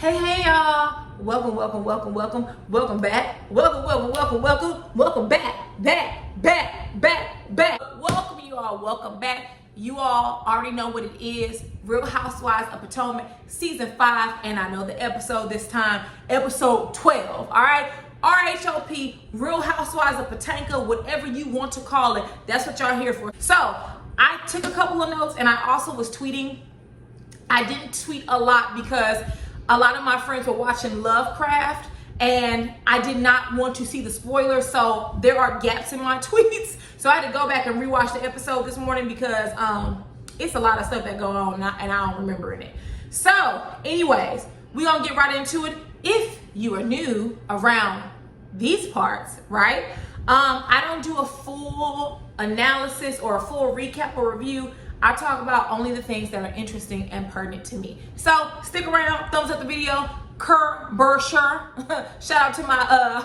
Hey y'all. Welcome back. Welcome back. Welcome you all. Welcome back. You all already know what it is. Real Housewives of Potomac, season 5, and I know the episode this time, episode 12. All right. RHOP, Real Housewives of Potomac, whatever you want to call it. That's what y'all here for. So I took a couple of notes, and I also was tweeting. I didn't tweet a lot because a lot of my friends were watching Lovecraft and I did not want to see the spoilers, so there are gaps in my tweets. So I had to go back and rewatch the episode this morning because it's a lot of stuff that go on and I don't remember in it. So anyways, we're gonna get right into it. If you are new around these parts, right? I don't do a full analysis or a full recap or review. I talk about only the things that are interesting and pertinent to me. So stick around, thumbs up the video, Kerbersher. Shout out to my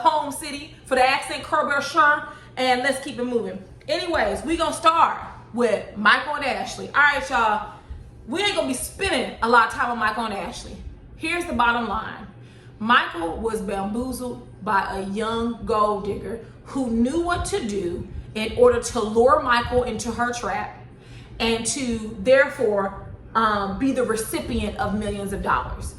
home city for the accent, Kerbersher, and let's keep it moving. Anyways, we gonna start with Michael and Ashley. All right, y'all, we ain't gonna be spending a lot of time on Michael and Ashley. Here's the bottom line. Michael was bamboozled by a young gold digger who knew what to do in order to lure Michael into her trap and to therefore be the recipient of millions of dollars.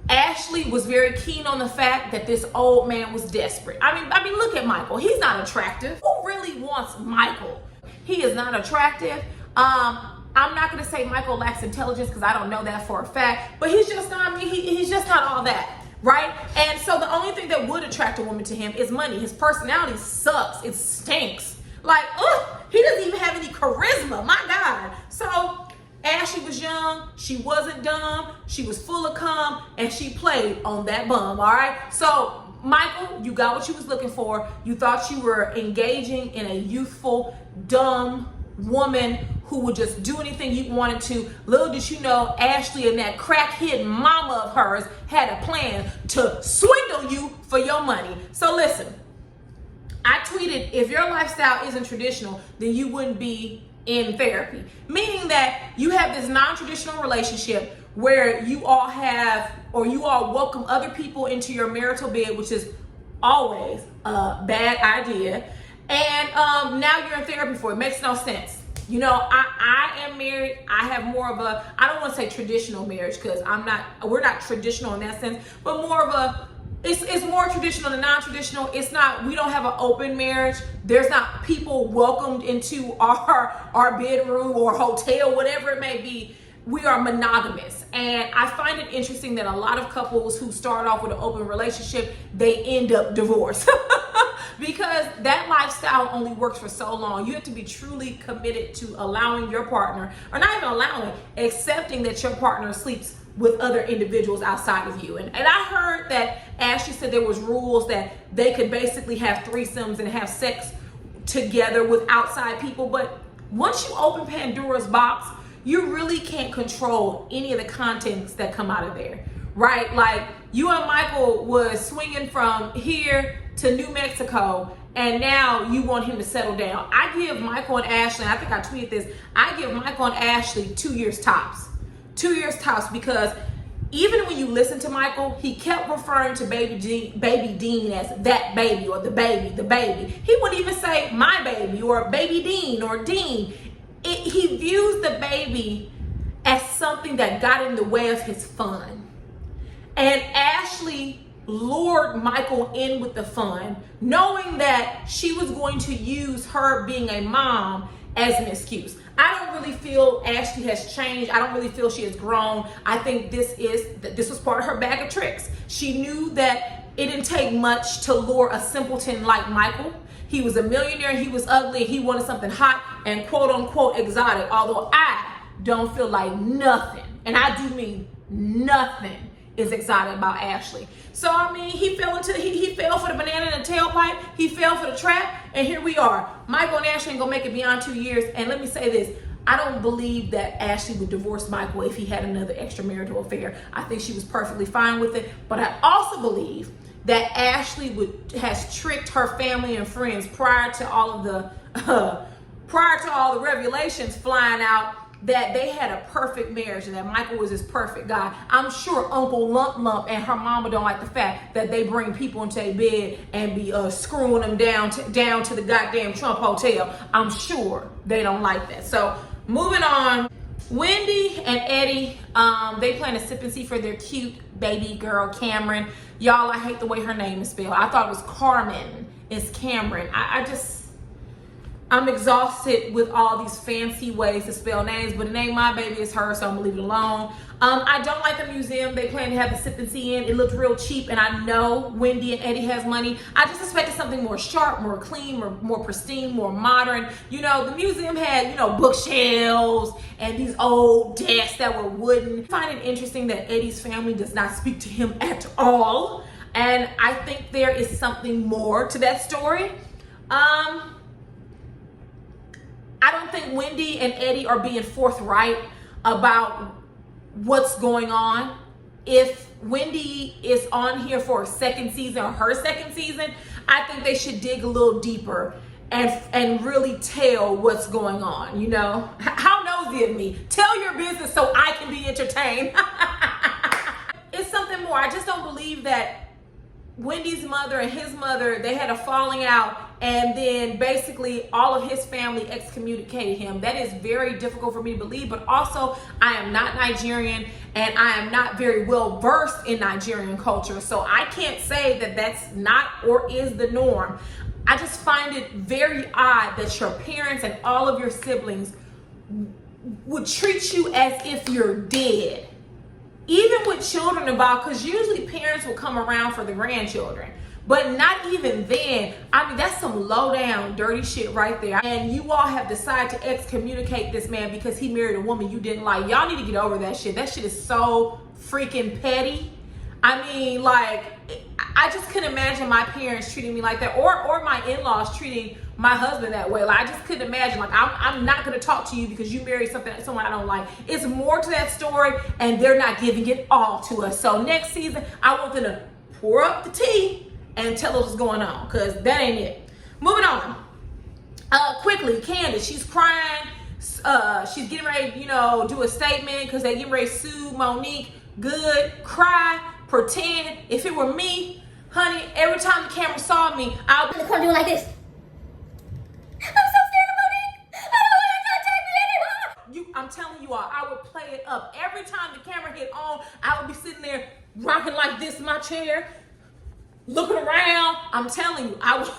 Ashley was very keen on the fact that this old man was desperate. I mean, look at Michael. He's not attractive. Who really wants Michael? He is not attractive. I'm not gonna say Michael lacks intelligence because I don't know that for a fact, but he's just not, he's just not all that, right? And so the only thing that would attract a woman to him is money. His personality sucks. It stinks. Like, he doesn't even have any charisma, my God. So Ashley was young, she wasn't dumb, she was full of cum, and she played on that bum, all right? So Michael, you got what you was looking for. You thought you were engaging in a youthful, dumb woman who would just do anything you wanted to. Little did you know, Ashley and that crackhead mama of hers had a plan to swindle you for your money. So listen, I tweeted, if your lifestyle isn't traditional, then you wouldn't be in therapy. Meaning that you have this non-traditional relationship where you all have, or you all welcome other people into your marital bed, which is always a bad idea. And now you're in therapy for it. It makes no sense. You know, I am married. I have more of a, I don't want to say traditional marriage because we're not traditional in that sense, but more of a, it's more traditional than non-traditional. It's not, we don't have an open marriage. There's not people welcomed into our bedroom or hotel, whatever it may be. We are monogamous. And I find it interesting that a lot of couples who start off with an open relationship, they end up divorced. Because that lifestyle only works for so long. You have to be truly committed to allowing your partner, or not even allowing, accepting that your partner sleeps with other individuals outside of you. And I heard that Ashley said there was rules that they could basically have threesomes and have sex together with outside people. But once you open Pandora's box, you really can't control any of the contents that come out of there, right? Like, you and Michael was swinging from here to New Mexico, and now you want him to settle down. I give Michael and Ashley, I think I tweeted this, I give Michael and Ashley 2 years tops. 2 years tops, because even when you listen to Michael, he kept referring to baby Dean as that baby, or the baby. He wouldn't even say my baby or baby Dean or Dean. He views the baby as something that got in the way of his fun. And Ashley lured Michael in with the fun, knowing that she was going to use her being a mom as an excuse. I don't really feel Ashley has changed. I don't really feel she has grown. I think this was part of her bag of tricks. She knew that it didn't take much to lure a simpleton like Michael. He was a millionaire, he was ugly, he wanted something hot and quote unquote exotic, although I don't feel like nothing, and I do mean nothing, is excited about Ashley. So I mean, he fell for the banana in the tailpipe, he fell for the trap, and here we are. Michael and Ashley ain't gonna make it beyond 2 years. And let me say this, I don't believe that Ashley would divorce Michael if he had another extramarital affair. I think she was perfectly fine with it, but I also believe that Ashley has tricked her family and friends prior to all the revelations flying out that they had a perfect marriage and that Michael was this perfect guy. I'm sure Uncle Lump Lump and her mama don't like the fact that they bring people into their bed and be screwing them down to the goddamn Trump Hotel. I'm sure they don't like that. So moving on, Wendy and Eddie, they plan a sip and see for their cute baby girl Cameron. Y'all, I hate the way her name is spelled. I thought it was Carmen. It's Cameron. I'm exhausted with all these fancy ways to spell names, but the name my baby is her, so I'm gonna leave it alone. I don't like the museum they plan to have the sip and see in. It looked real cheap, and I know Wendy and Eddie has money. I just expected something more sharp, more clean, more pristine, more modern. You know, the museum had, you know, bookshelves and these old desks that were wooden. I find it interesting that Eddie's family does not speak to him at all, and I think there is something more to that story. I don't think Wendy and Eddie are being forthright about what's going on. If Wendy is on here for a second season or her second season, I think they should dig a little deeper and really tell what's going on, you know? How nosy of me. Tell your business so I can be entertained. It's something more. I just don't believe that Wendy's mother and his mother, they had a falling out, and then basically all of his family excommunicated him. That is very difficult for me to believe, but also I am not Nigerian and I am not very well versed in Nigerian culture, so I can't say that that's not or is the norm. I just find it very odd that your parents and all of your siblings would treat you as if you're dead. Even with children involved, because usually parents will come around for the grandchildren. But not even then. I mean, that's some low down dirty shit right there. And you all have decided to excommunicate this man because he married a woman you didn't like. Y'all need to get over that shit. That shit is so freaking petty. I mean, like, I just couldn't imagine my parents treating me like that, or my in-laws treating my husband that way. Like, I just couldn't imagine. Like, I'm not gonna talk to you because you married someone I don't like. It's more to that story, and they're not giving it all to us. So next season, I want them to pour up the tea and tell us what's going on, because that ain't it. Moving on. Quickly, Candice, she's crying. She's getting ready, you know, do a statement because they getting ready to sue Monique. Good. Cry. Pretend. If it were me, honey, every time the camera saw me, I'll be in the corner doing like this. I'm so scared of Monique. I don't want her to take me anymore. I'm telling you all, I would play it up. Every time the camera hit on, I would be sitting there rocking like this in my chair, looking around. I'm telling you, I would.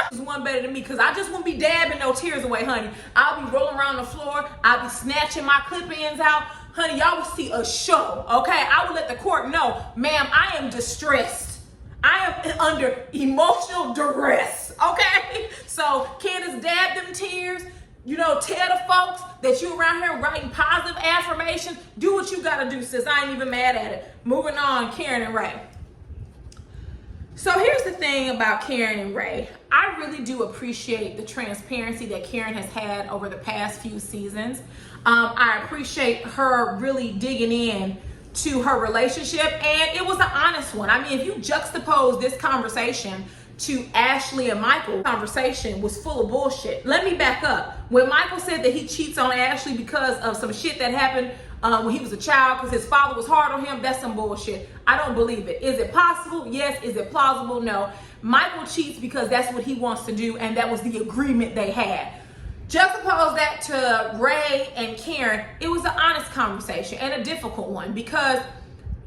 There's one better than me, because I just wouldn't be dabbing no tears away, honey. I'll be rolling around the floor. I'll be snatching my clip-ins out. Honey, y'all will see a show, okay? I will let the court know, ma'am, I am distressed. I am under emotional duress, okay? So Candice, dab them tears. You know, tell the folks that you around here writing positive affirmations. Do what you gotta do, sis. I ain't even mad at it. Moving on, Karen and Ray. So here's the thing about Karen and Ray. I really do appreciate the transparency that Karen has had over the past few seasons. I appreciate her really digging in to her relationship, and it was an honest one. I mean, if you juxtapose this conversation to Ashley and Michael, conversation was full of bullshit. Let me back up. When Michael said that he cheats on Ashley because of some shit that happened when he was a child, because his father was hard on him, that's some bullshit. I don't believe it. Is it possible? Yes. Is it plausible? No. Michael cheats because that's what he wants to do, and that was the agreement they had. Juxtapose that to Ray and Karen, it was an honest conversation and a difficult one, because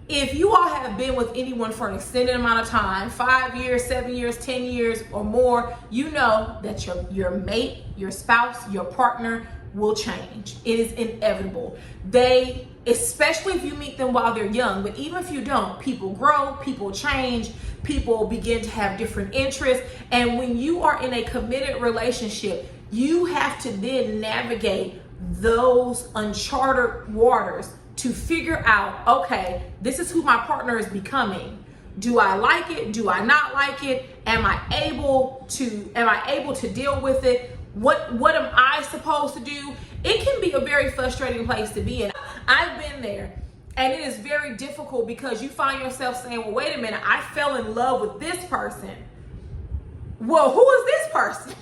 if you all have been with anyone for an extended amount of time, 5 years, 7 years, 10 years or more, you know that your mate, your spouse, your partner will change. It is inevitable. They, especially if you meet them while they're young, but even if you don't, people grow, people change, people begin to have different interests. And when you are in a committed relationship, you have to then navigate those uncharted waters to figure out, okay, this is who my partner is becoming. Do I like it? Do I not like it? Am I able to deal with it? What am I supposed to do? It can be a very frustrating place to be in. I've been there, and it is very difficult because you find yourself saying, well, wait a minute, I fell in love with this person. Well, who is this person?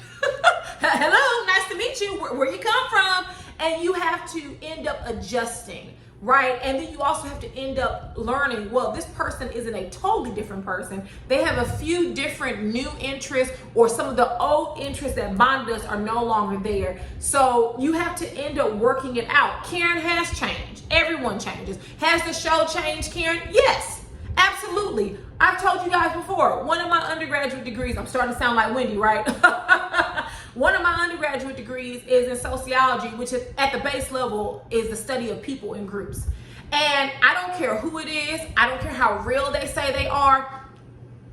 Hello, nice to meet you. Where you come from? And you have to end up adjusting, right? And then you also have to end up learning, well, this person isn't a totally different person. They have a few different new interests, or some of the old interests that bonded us are no longer there. So you have to end up working it out. Karen has changed. Everyone changes. Has the show changed, Karen? Yes, absolutely. I've told you guys before, one of my undergraduate degrees, I'm starting to sound like Wendy, right? One of my undergraduate degrees is in sociology, which is at the base level is the study of people in groups. And I don't care who it is. I don't care how real they say they are.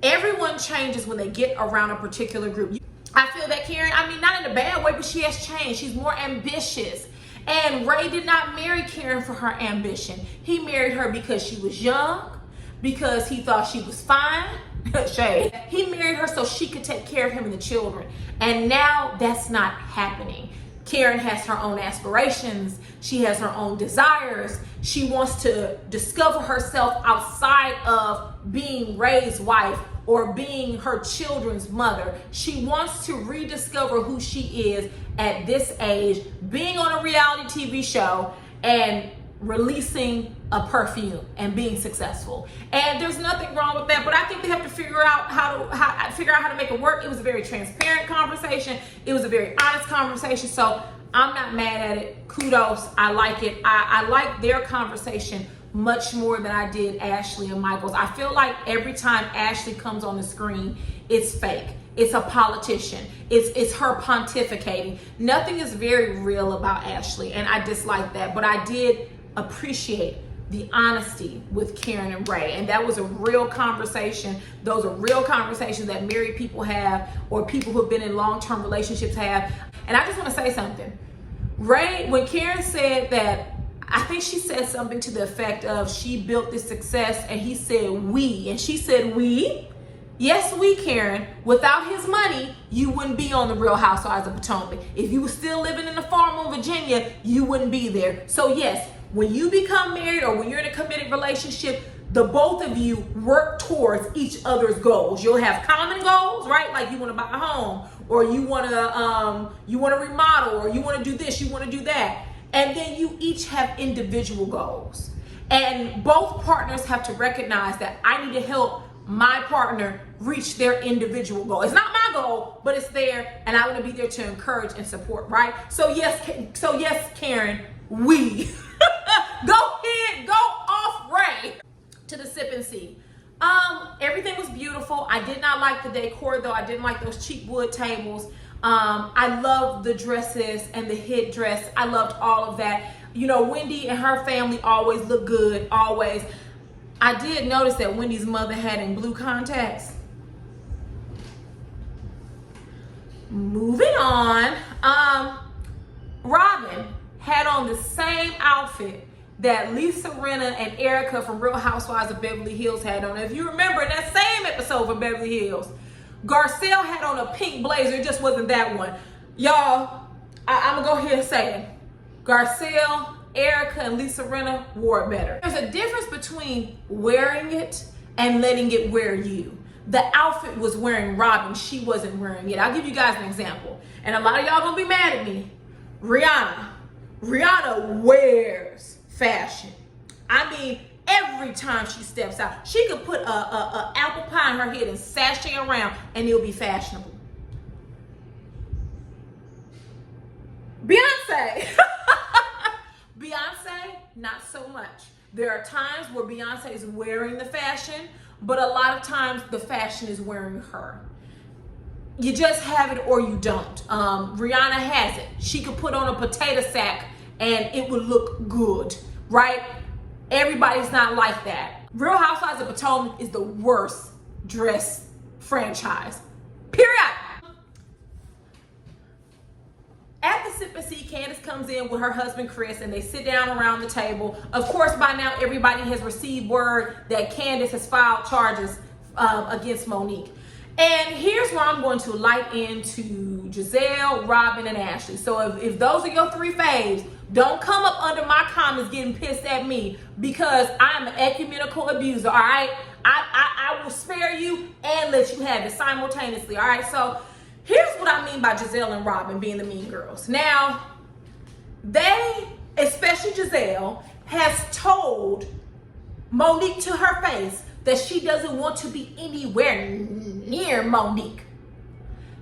Everyone changes when they get around a particular group. I feel that Karen, I mean, not in a bad way, but she has changed. She's more ambitious. And Ray did not marry Karen for her ambition. He married her because she was young, because he thought she was fine. Shade. He married her so she could take care of him and the children. And now that's not happening. Karen has her own aspirations. She has her own desires. She wants to discover herself outside of being Ray's wife or being her children's mother. She wants to rediscover who she is at this age, being on a reality TV show and releasing a perfume and being successful. And there's nothing wrong with that, but I think they have to figure out how to make it work. It was a very transparent conversation. It was a very honest conversation. So I'm not mad at it. Kudos. I like it. I like their conversation much more than I did Ashley and Michael's. I feel like every time Ashley comes on the screen, it's fake. It's a politician. It's her pontificating. Nothing is very real about Ashley, and I dislike that. But I did appreciate the honesty with Karen and Ray, and that was a real conversation. Those are real conversations that married people have, or people who've been in long-term relationships have. And I just want to say something. Ray, when Karen said that, I think she said something to the effect of she built this success, and he said we, and she said we. Yes, we, Karen. Without his money, you wouldn't be on the Real Housewives of Potomac. If you were still living in the farm in Virginia, you wouldn't be there. So yes, when you become married or when you're in a committed relationship, the both of you work towards each other's goals. You'll have common goals, right? Like you want to buy a home, or you want to remodel, or you want to do this, you want to do that. And then you each have individual goals. And both partners have to recognize that I need to help my partner reach their individual goal. It's not my goal, but it's there, and I want to be there to encourage and support, right? So yes, Karen, we. Go ahead, go off Ray. To the sip and see. Everything was beautiful. I did not like the decor though. I didn't like those cheap wood tables. I loved the dresses and the hit dress. I loved all of that. You know, Wendy and her family always look good, always. I did notice that Wendy's mother had in blue contacts. Moving on. Robyn had on the same outfit that Lisa Rinna and Erica from Real Housewives of Beverly Hills had on. If you remember in that same episode from Beverly Hills, Garcelle had on a pink blazer. It just wasn't that one. Y'all, I'm gonna go ahead and say it. Garcelle, Erica, and Lisa Rinna wore it better. There's a difference between wearing it and letting it wear you. The outfit was wearing Robyn. She wasn't wearing it. I'll give you guys an example. And a lot of y'all gonna be mad at me. Rihanna wears fashion. I mean, every time she steps out, she could put a apple pie in her head and sashay around and it'll be fashionable. Beyonce. Beyonce, not so much. There are times where Beyonce is wearing the fashion, but a lot of times the fashion is wearing her. You just have it or you don't. Rihanna has it. She could put on a potato sack and it would look good, right? Everybody's not like that. Real Housewives of Potomac is the worst dress franchise, period. At the sip and see, Candiace comes in with her husband Chris and they sit down around the table. Of course, by now everybody has received word that Candiace has filed charges against Monique. And here's where I'm going to light into Gizelle, Robyn, and Ashley. So if those are your three faves, don't come up under my comments getting pissed at me because I'm an ecumenical abuser, all right? I will spare you and let you have it simultaneously, all right? So here's what I mean by Gizelle and Robyn being the mean girls. Now, they, especially Gizelle, has told Monique to her face that she doesn't want to be anywhere near Monique.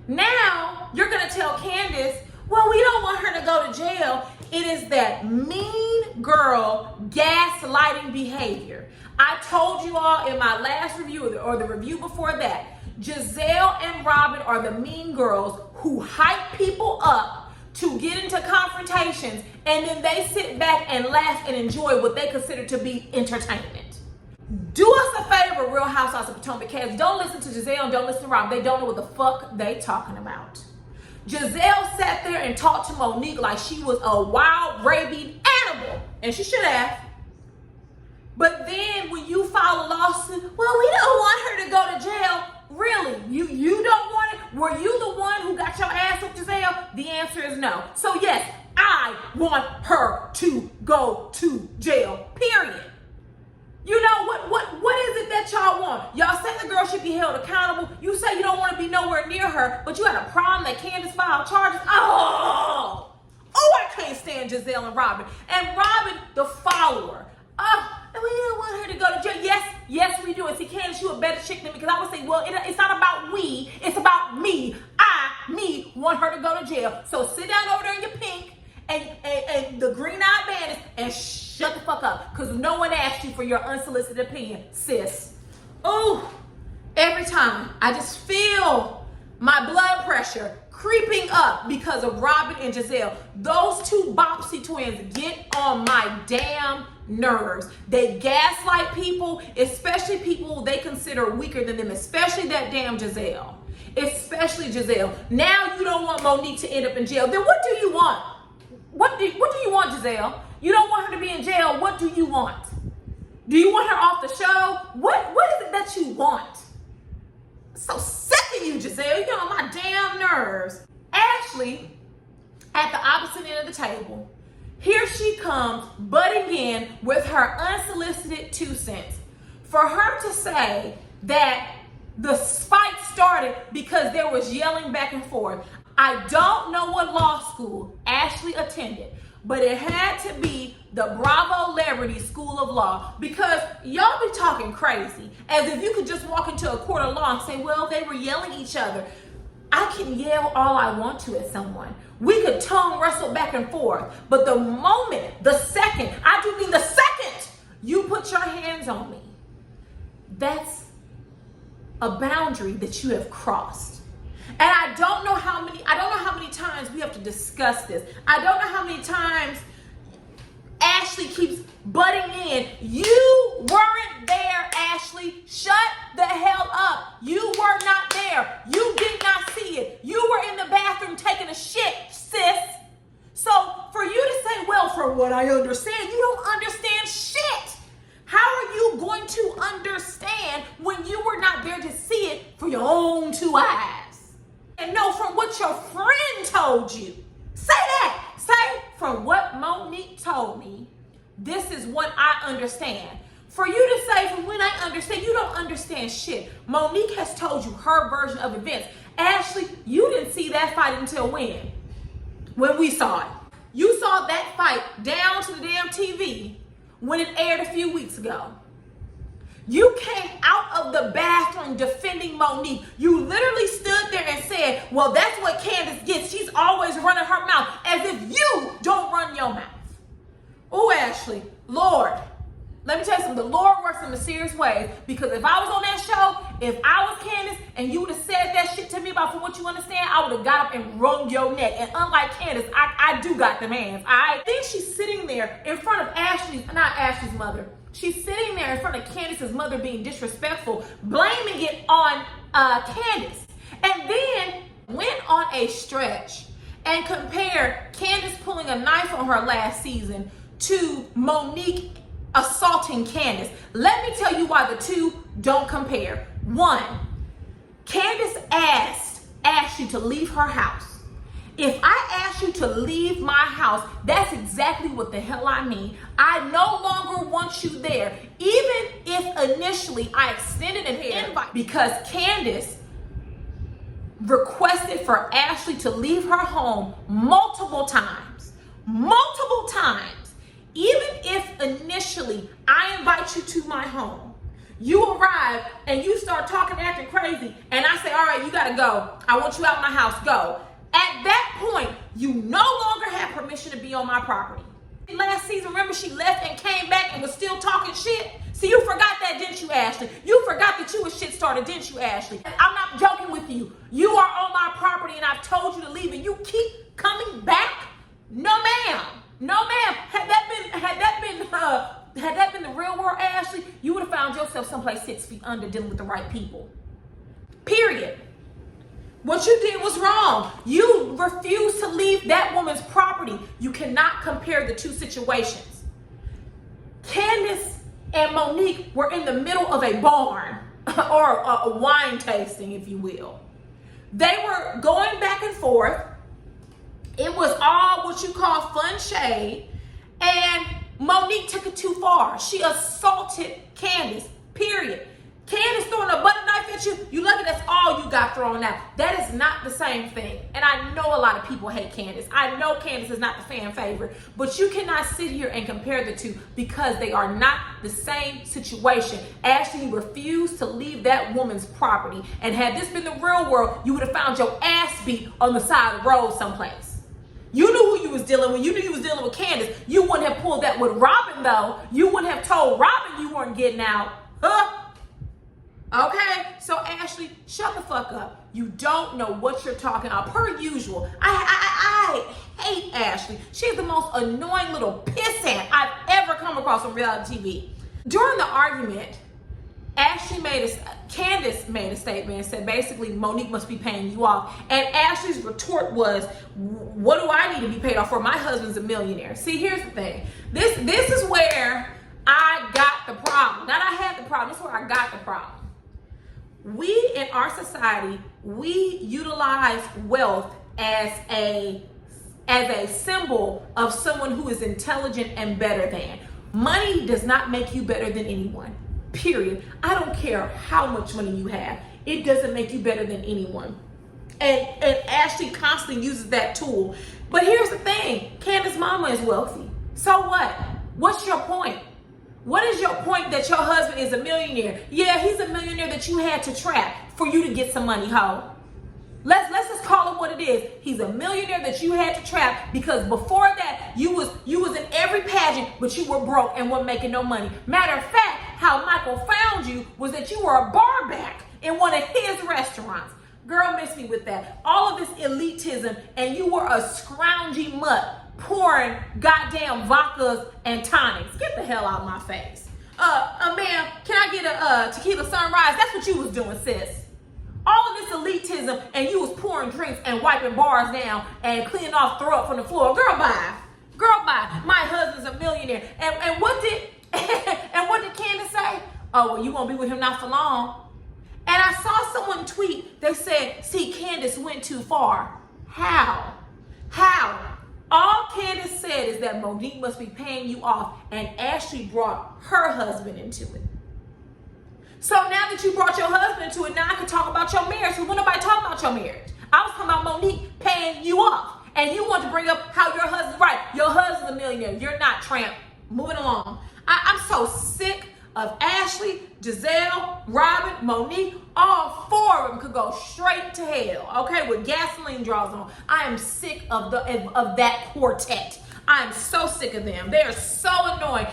Now, you're going to tell Candice, well, we don't want her to go to jail. It is that mean girl gaslighting behavior. I told you all in my last review or the review before that, Gizelle and Robyn are the mean girls who hype people up to get into confrontations, and then they sit back and laugh and enjoy what they consider to be entertainment. Do us a favor, Real Housewives of Potomac cast. Don't listen to Gizelle and don't listen to Robyn. They don't know what the fuck they talking about. Giselle sat there and talked to Monique like she was a wild, rabid animal. And she should have. But then when you file a lawsuit, well, we don't want her to go to jail. Really? You don't want it? Were you the one who got your ass with Giselle? The answer is no. So yes, I want her to go to jail. Period. You know what is it that y'all want? Y'all say the girl should be held accountable. You say you don't want to be nowhere near her, but you had a problem that Candice filed charges. Oh, I can't stand Gizelle and Robyn. And Robyn, the follower. We don't want her to go to jail. Yes, we do. And see, Candice, you a better chick than me, because I would say, well, it's not about we, it's about me. Me want her to go to jail. So sit down over there in your pink and the green-eyed bandits and shut the fuck up, because no one asked you for your unsolicited opinion, sis. Oh, every time I just feel my blood pressure creeping up because of Robyn and Gizelle. Those two Bopsy twins get on my damn nerves. They gaslight people, especially people they consider weaker than them, especially that damn Gizelle. Especially Gizelle. Now you don't want Monique to end up in jail. Then what do you want? What do you want, Gizelle? You don't want her to be in jail. What do you want? Do you want her off the show? What is it that you want? So sick of you, Gizelle. You get on my damn nerves. Ashley, at the opposite end of the table, here she comes butting in with her unsolicited 2 cents. For her to say that the fight started because there was yelling back and forth. I don't know what law school Ashley attended, but it had to be the Bravo Liberty School of Law, because y'all be talking crazy as if you could just walk into a court of law and say, well, they were yelling at each other. I can yell all I want to at someone. We could tongue wrestle back and forth, but the moment, the second, I do mean the second you put your hands on me, that's a boundary that you have crossed. And I don't know how many times we have to discuss this. I don't know how many times Ashley keeps butting in. You weren't there, Ashley. Shut the hell up. You were not there. You did not see it. You were in the bathroom taking a shit, sis. So for you to say, well, from what I understand, you don't understand shit. How are you going to understand when you were not there to see it for your own 2 eyes? And know from what your friend told you. Say that. Say, from what Monique told me, this is what I understand. For you to say, from when I understand, you don't understand shit. Monique has told you her version of events. Ashley, you didn't see that fight until when? When we saw it. You saw that fight down to the damn TV when it aired a few weeks ago. You came out of the bathroom defending Monique. You literally stood there and said, well, that's what Candice gets. She's always running her mouth, as if you don't run your mouth. Oh, Ashley, Lord, let me tell you something. The Lord works in mysterious ways, because if I was on that show, if I was Candice and you would have said that shit to me about from what you understand, I would have got up and wrung your neck. And unlike Candice, I do got them hands. I think she's sitting there in front of not Ashley's mother. She's sitting there in front of Candice's mother being disrespectful, blaming it on Candice. And then went on a stretch and compared Candice pulling a knife on her last season to Monique assaulting Candice. Let me tell you why the two don't compare. One, Candice asked Ashley to leave her house. If I ask you to leave my house, that's exactly what the hell I mean. I no longer want you there. Even if initially I extended an invite because Candice requested for Ashley to leave her home multiple times. multiple times. Even if initially I invite you to my home, you arrive and you start talking, acting crazy, and I say, all right, you gotta go. I want you out of my house, go. At that point, you no longer have permission to be on my property. Last season, remember she left and came back and was still talking shit? See, you forgot that, didn't you, Ashley? You forgot that you was shit started, didn't you, Ashley? I'm not joking with you. You are on my property and I've told you to leave and you keep coming back? No, ma'am. No, ma'am. Had that been the real world, Ashley, you would have found yourself someplace 6 feet under dealing with the right people. Period. What you did was wrong. You refused to leave that woman's property. You cannot compare the two situations. Candice and Monique were in the middle of a barn or a wine tasting, if you will. They were going back and forth. It was all what you call fun shade. And Monique took it too far. She assaulted Candice, period. Candice throwing a butter knife at you, you lucky that's all you got thrown out. That is not the same thing. And I know a lot of people hate Candice. I know Candice is not the fan favorite, but you cannot sit here and compare the two because they are not the same situation. Ashley, you refused to leave that woman's property. And had this been the real world, you would have found your ass beat on the side of the road someplace. You knew who you was dealing with. You knew you was dealing with Candice. You wouldn't have pulled that with Robyn, though. You wouldn't have told Robyn you weren't getting out. Huh? Okay, so Ashley, shut the fuck up. You don't know what you're talking about. Per usual, I hate Ashley. She's the most annoying little pissant I've ever come across on reality TV. During the argument, Candice made a statement and said basically Monique must be paying you off. And Ashley's retort was, what do I need to be paid off for? My husband's a millionaire. See, here's the thing. This is where I got the problem. Not I had the problem. This is where I got the problem. We in our society, we utilize wealth as a symbol of someone who is intelligent and better than. Money does not make you better than anyone. Period. I don't care how much money you have. It doesn't make you better than anyone. And Ashley constantly uses that tool. But here's the thing. Candice's mama is wealthy. So what? What's your point? What is your point that your husband is a millionaire? Yeah, he's a millionaire that you had to trap for you to get some money, ho. Let's just call it what it is. He's a millionaire that you had to trap because before that, you was in every pageant, but you were broke and weren't making no money. Matter of fact, how Michael found you was that you were a bar back in one of his restaurants. Girl, miss me with that. All of this elitism, and you were a scroungy mutt pouring goddamn vodkas and tonics. Get the hell out of my face. Ma'am, can I get a tequila sunrise? That's what you was doing, sis. All of this elitism, and you was pouring drinks and wiping bars down and cleaning off throw up from the floor. Girl, bye. Girl, bye. My husband's a millionaire. And what did Candice say? Oh, well, you won't be with him not for long. And I saw someone tweet, they said, see, Candice went too far. How? All Candice said is that Monique must be paying you off, and Ashley brought her husband into it. So now that you brought your husband into it, now I can talk about your marriage, because when nobody talk about your marriage. I was talking about Monique paying you off, and you want to bring up how your husband's right. Your husband's a millionaire. You're not, tramp. Moving along. I'm so sick of Ashley, Gizelle, Robyn, Monique. All four of them could go straight to hell, okay, with gasoline draws on. I am sick of that quartet. I am so sick of them. They are so annoying.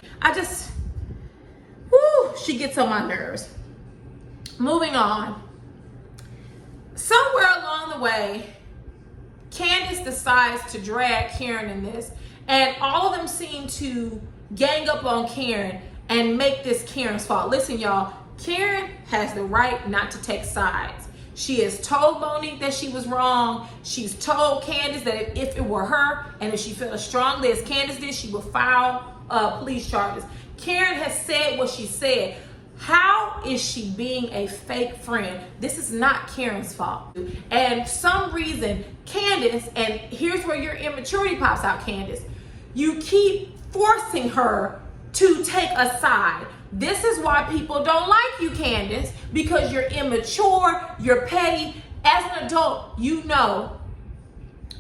She gets on my nerves. Moving on. Somewhere along the way, Candice decides to drag Karen in this, and all of them seem to gang up on Karen and make this Karen's fault. Listen, y'all, Karen has the right not to take sides. She has told Monique that she was wrong. She's told Candice that if it were her and if she felt as strongly as Candice did, she would file police charges. Karen has said what she said. How is she being a fake friend? This is not Karen's fault. And some reason, Candice, and here's where your immaturity pops out, Candice, you keep forcing her to take a side. This is why people don't like you, Candice, because you're immature, you're petty. As an adult, you know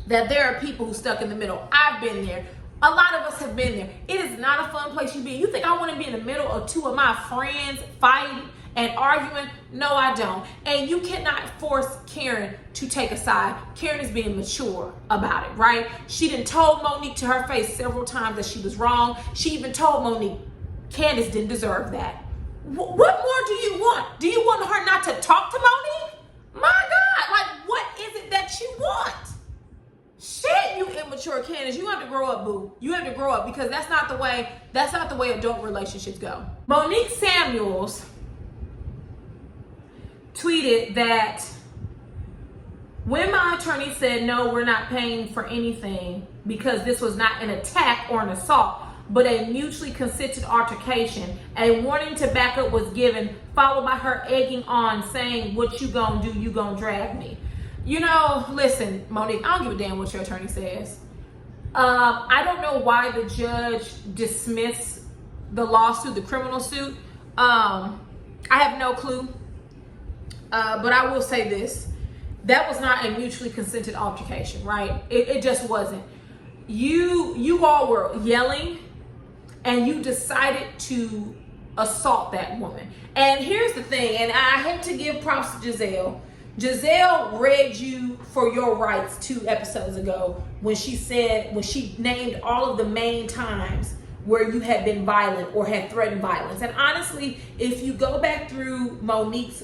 that there are people who stuck in the middle. I've been there. A lot of us have been there. It is not a fun place you be. You think I want to be in the middle of two of my friends fighting and arguing? No, I don't. And you cannot force Karen to take a side. Karen is being mature about it, right? She done told Monique to her face several times that she was wrong. She even told Monique Candice didn't deserve that. What more do you want? Do you want her not to talk to Monique? My God, like what is it that you want? Shit, you immature Candice. You have to grow up, boo. You have to grow up, because that's not the way adult relationships go. Monique Samuels tweeted that when my attorney said no, we're not paying for anything because this was not an attack or an assault, but a mutually consented altercation, a warning to back up was given, followed by her egging on, saying, what you gonna do? You gonna drag me? You know, listen, Monique, I don't give a damn what your attorney says. I don't know why the judge dismissed the lawsuit, the criminal suit. I have no clue. But I will say this. That was not a mutually consented altercation, right? It just wasn't. You all were yelling and you decided to assault that woman. And here's the thing, and I hate to give props to Gizelle. Gizelle read you for your rights 2 episodes ago when she named all of the main times where you had been violent or had threatened violence. And honestly, if you go back through Monique's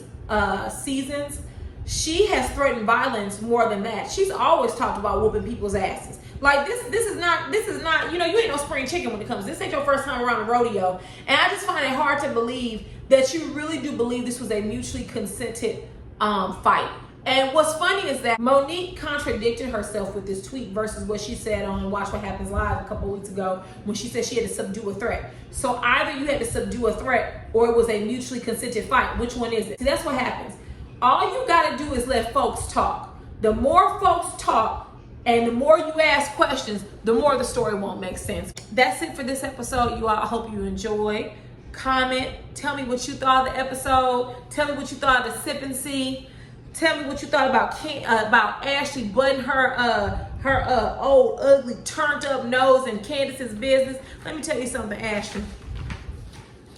seasons, she has threatened violence more than that. She's always talked about whooping people's asses. Like this is not, you know, you ain't no spring chicken when it comes. This ain't your first time around a rodeo. And I just find it hard to believe that you really do believe this was a mutually consented fight. And what's funny is that Monique contradicted herself with this tweet versus what she said on Watch What Happens Live a couple weeks ago when she said she had to subdue a threat. So either you had to subdue a threat or it was a mutually consented fight. Which one is it? See, that's what happens. All you gotta do is let folks talk. The more folks talk and the more you ask questions, the more the story won't make sense. That's it for this episode, you all. I hope you enjoyed. Comment, tell me what you thought of the episode. Tell me what you thought of the sip and see. Tell me what you thought about Ashley butting her old ugly turned up nose in Candice's business. Let me tell you something, Ashley.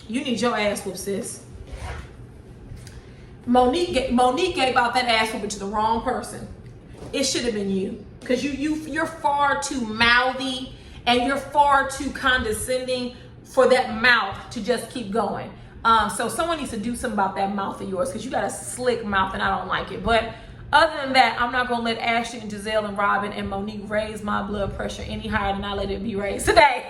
You need your ass whooped, sis. Monique gave out that ass whooping to the wrong person. It should have been you, because you're far too mouthy and you're far too condescending for that mouth to just keep going. So someone needs to do something about that mouth of yours, because you got a slick mouth and I don't like it. But other than that, I'm not gonna let Ashley and Gizelle and Robyn and Monique raise my blood pressure any higher than I let it be raised today.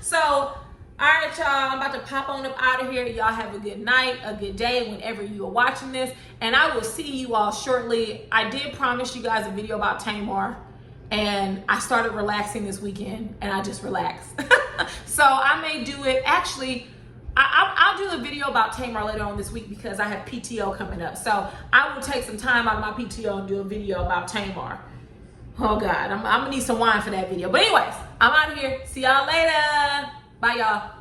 So, all right, y'all, I'm about to pop on up out of here. Y'all have a good night, a good day whenever you are watching this, and I will see you all shortly. I did promise you guys a video about Tamar, and I started relaxing this weekend, and I just relaxed. So I may do it, actually, I'll do a video about Tamar later on this week because I have PTO coming up. So I will take some time out of my PTO and do a video about Tamar. Oh God, I'm gonna need some wine for that video. But anyways, I'm out of here. See y'all later. Bye y'all.